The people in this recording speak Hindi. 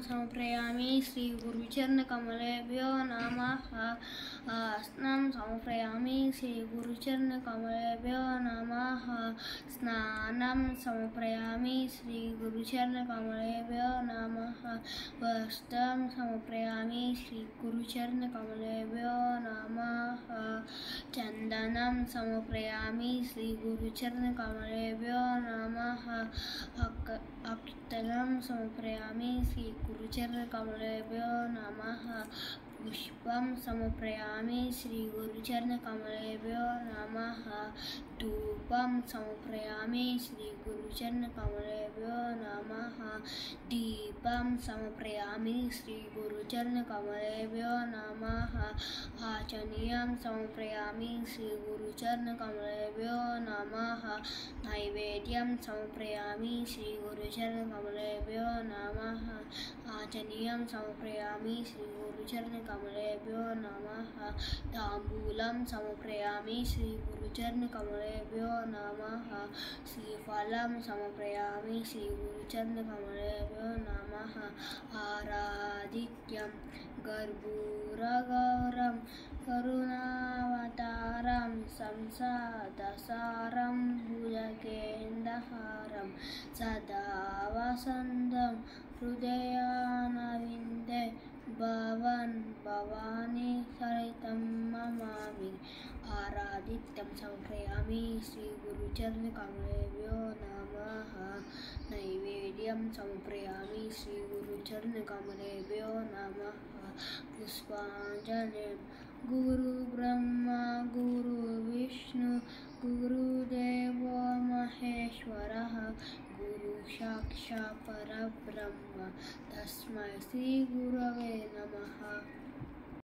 समर्पयामि श्री गुरुचरणकमलेभ्यो नमः। स्नानं समर्पयामि श्री गुरुचरणकमलेभ्यो नमः। स्नानं समर्पयामि श्री गुरुचरणकमलेभ्यो नमः। वस्त्रं समर्पयामि श्री गुरुचरणकमलेभ्यो नमः। चन्दनं समर्पयामि श्री गुरुचरणकमलेभ्यो नमः। अक्षतं समर्पयामि श्री गुरुचरणकमलेभ्यो नमः। पुष्पं समर्पयामि श्री गुरुचरणकमलेभ्यो नमः। धूपं समर्पयामि श्री गुरुचरणकमलेभ्यो नमः। दीपं समर्पयामि श्री गुरुचरणकमलेभ्यो नमः। आचमनीयं समर्पयामि श्री गुरुचरणकमलेभ्यो नमः। नैवेद्यं समर्पयामि श्री गुरुचरणकमलेभ्यो नमः। आचमनीयं समर्पयामि श्री गुरुचरणकमलेभ्यो नमः। ताम्बूलं समर्पयामि श्री गुरुचरणकमलेभ्यो नमः। श्रीफलं समर्पयामि श्री गुरुचरणकमलेभ्यो नमः। आराधित्यं गर्भूरगौरं करुणावतारं संसारसारं भुजगेन्द्रहारं सदा वसन्तं हृदयारविन्दे भवानी सहितं नमामि। आराधित्यं समर्पयामि श्री गुरुचरणकमलेभ्यो नमः। नैवेद्यं समर्पयामि श्री गुरुचरणकमलेभ्यो नमः। पुष्पाञ्जलिं गुरुब्रह्मा गुरुविष्णु गुरुदेवो महेश्वरः गुरुसाक्षात् परब्रह्म तस्मै श्री गुरवे नमः।